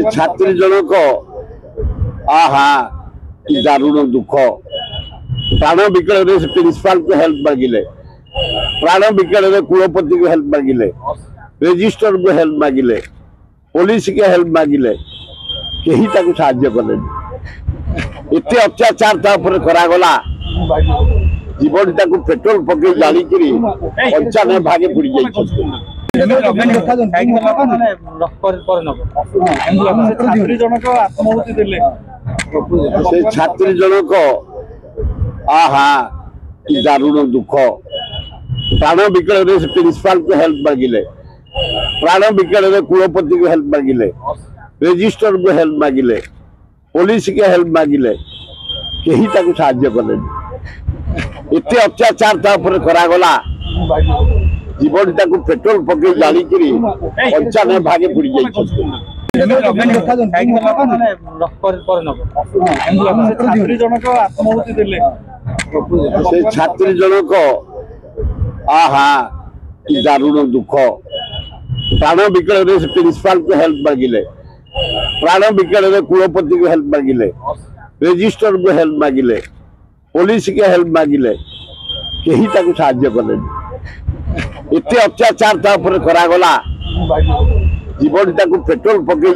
छात्री जनक आहा कि दारुण दुख प्राण विकल प्रिंसिपाल को हेल्प मांगिले प्राण विकल कुलपति को हेल्प मांगिले रजिस्टर को हेल्प मांगिले पुलिस के हेल्प मांगिले कहीं साहाଯ୍य कले एत अत्याचार करागला जीवन टाक पेट्रोल पकड़ जाणी पंचानबे भागे पुड़ी छात्री जनक आहा कि दारुण दुख प्राण विकल प्रिंसिपाल को हेल्प मांगिले प्राण विकल कुलपति को हेल्प मांगिले रजिस्टर को हेल्प मांगिले पुलिस के हेल्प मांगिले कहीं साहाଯ୍य कले एत अत्याचार करागला जीवन टाक पेट्रोल पकड़ जाणी पंचानबे भागे पुड़ी छात्री जनक आहा कि दारुण दुख प्राण विकल प्रिंसिपाल को हेल्प मांगिले प्राण विकल कुलपति को हेल्प मांगिले रजिस्टर को हेल्प मांगिले पुलिस के हेल्प मांगिले कहीं साहाଯ୍य कले एत अत्याचार करागला जीवन टाक पेट्रोल पकड़